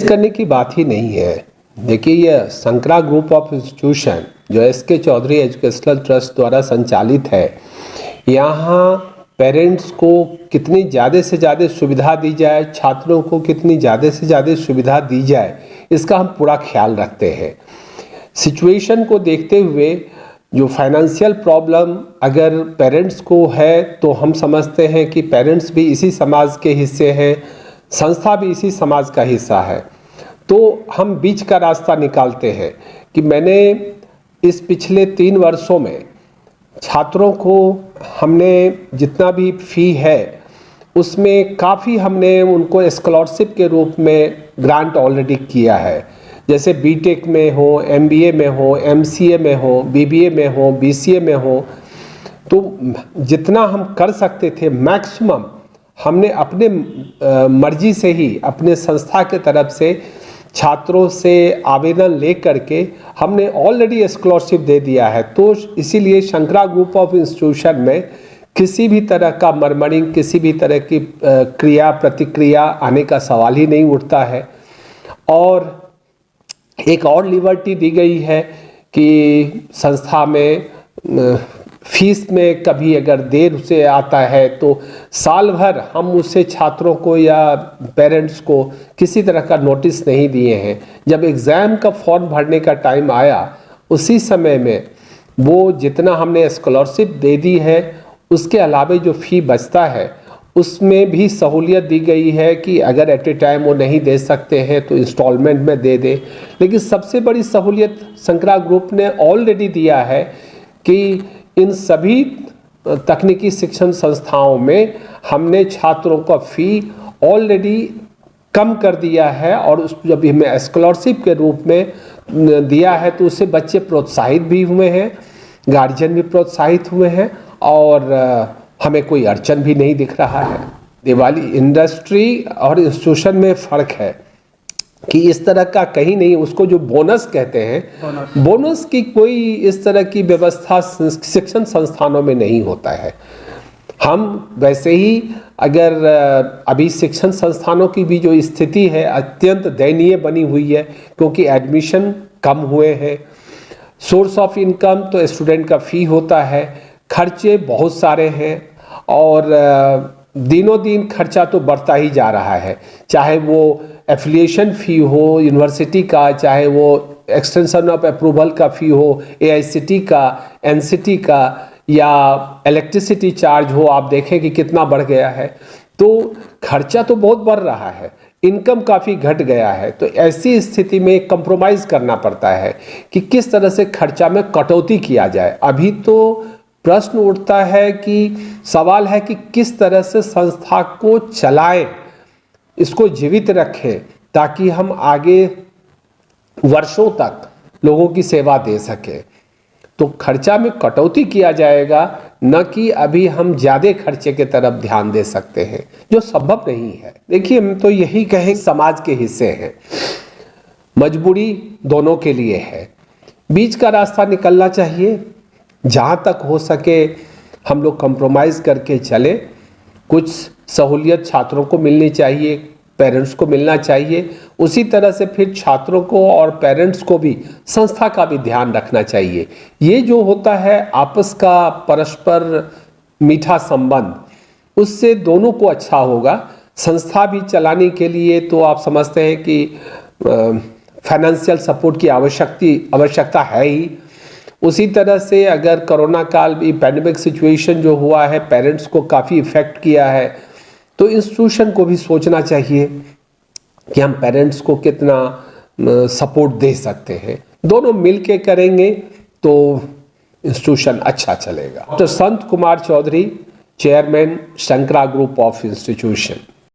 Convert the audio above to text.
करने की बात ही नहीं है। देखिए, ये शंकरा ग्रुप ऑफ इंस्टीट्यूशन जो एसके चौधरी एजुकेशनल ट्रस्ट द्वारा संचालित है, यहाँ पेरेंट्स को कितनी ज़्यादा से ज़्यादा सुविधा दी जाए, छात्रों को कितनी ज़्यादा से ज़्यादा सुविधा दी जाए, इसका हम पूरा ख्याल रखते हैं। सिचुएशन को देखते हुए जो फाइनेंशियल प्रॉब्लम अगर पेरेंट्स को है तो हम समझते हैं कि पेरेंट्स भी इसी समाज के हिस्से हैं, संस्था भी इसी समाज का हिस्सा है, तो हम बीच का रास्ता निकालते हैं कि मैंने इस पिछले 3 वर्षों में छात्रों को हमने जितना भी फ़ी है उसमें काफ़ी हमने उनको स्कॉलरशिप के रूप में ग्रांट ऑलरेडी किया है। जैसे बीटेक में हो, एमबीए में हो, एमसीए में हो, बीबीए में हो, बीसीए में हो, तो जितना हम कर सकते थे मैक्सिमम हमने अपने मर्जी से ही अपने संस्था के तरफ से छात्रों से आवेदन ले करके हमने ऑलरेडी स्कॉलरशिप दे दिया है। तो इसीलिए शंकरा ग्रुप ऑफ इंस्टीट्यूशन में किसी भी तरह का मरमरिंग, किसी भी तरह की क्रिया प्रतिक्रिया आने का सवाल ही नहीं उठता है। और एक और लिबर्टी दी गई है कि संस्था में फीस में कभी अगर देर से आता है तो साल भर हम उससे छात्रों को या पेरेंट्स को किसी तरह का नोटिस नहीं दिए हैं। जब एग्ज़ाम का फॉर्म भरने का टाइम आया उसी समय में वो जितना हमने स्कॉलरशिप दे दी है उसके अलावा जो फ़ी बचता है उसमें भी सहूलियत दी गई है कि अगर एट ए टाइम वो नहीं दे सकते हैं तो इंस्टॉलमेंट में दे दें। लेकिन सबसे बड़ी सहूलियत शंकरा ग्रुप ने ऑलरेडी दिया है कि इन सभी तकनीकी शिक्षण संस्थाओं में हमने छात्रों का फ़ी ऑलरेडी कम कर दिया है और उस जब हमें स्कॉलरशिप के रूप में दिया है तो उससे बच्चे प्रोत्साहित भी हुए हैं, गार्जियन भी प्रोत्साहित हुए हैं और हमें कोई अड़चन भी नहीं दिख रहा है। दिवाली इंडस्ट्री और इंस्टीट्यूशन में फ़र्क है कि इस तरह का कहीं नहीं, उसको जो बोनस कहते हैं, बोनस की कोई इस तरह की व्यवस्था शिक्षण संस्थानों में नहीं होता है। हम वैसे ही अगर अभी शिक्षण संस्थानों की भी जो स्थिति है अत्यंत दयनीय बनी हुई है क्योंकि एडमिशन कम हुए हैं, सोर्स ऑफ इनकम तो स्टूडेंट का फ़ी होता है, खर्चे बहुत सारे हैं और दिनों दिन खर्चा तो बढ़ता ही जा रहा है, चाहे वो एफिलिएशन फ़ी हो यूनिवर्सिटी का, चाहे वो एक्सटेंशन ऑफ अप्रूवल का फ़ी हो, एआईसीटी का, एनसीटी का, या इलेक्ट्रिसिटी चार्ज हो, आप देखें कि कितना बढ़ गया है। तो खर्चा तो बहुत बढ़ रहा है, इनकम काफ़ी घट गया है। तो ऐसी स्थिति में कंप्रोमाइज़ करना पड़ता है कि किस तरह से खर्चा में कटौती किया जाए। अभी तो प्रश्न उठता है कि सवाल है कि किस तरह से संस्था को चलाएं, इसको जीवित रखें ताकि हम आगे वर्षों तक लोगों की सेवा दे सकें। तो खर्चा में कटौती किया जाएगा, न कि अभी हम ज़्यादा खर्चे के तरफ ध्यान दे सकते हैं जो संभव नहीं है। देखिए, हम तो यही कहें समाज के हिस्से हैं, मजबूरी दोनों के लिए है, बीच का रास्ता निकलना चाहिए। जहाँ तक हो सके हम लोग कंप्रोमाइज़ करके चले, कुछ सहूलियत छात्रों को मिलनी चाहिए, पेरेंट्स को मिलना चाहिए, उसी तरह से फिर छात्रों को और पेरेंट्स को भी संस्था का भी ध्यान रखना चाहिए। ये जो होता है आपस का परस्पर मीठा संबंध, उससे दोनों को अच्छा होगा। संस्था भी चलाने के लिए तो आप समझते हैं कि फाइनेंशियल सपोर्ट की आवश्यकता है ही। उसी तरह से अगर कोरोना काल भी पैंडेमिक सिचुएशन जो हुआ है पेरेंट्स को काफ़ी इफ़ेक्ट किया है, तो इंस्टीट्यूशन को भी सोचना चाहिए कि हम पेरेंट्स को कितना सपोर्ट दे सकते हैं। दोनों मिलके करेंगे तो इंस्टीट्यूशन अच्छा चलेगा। Doctor Sant Kumar Chaudhary, chairman, Shankara group of institution.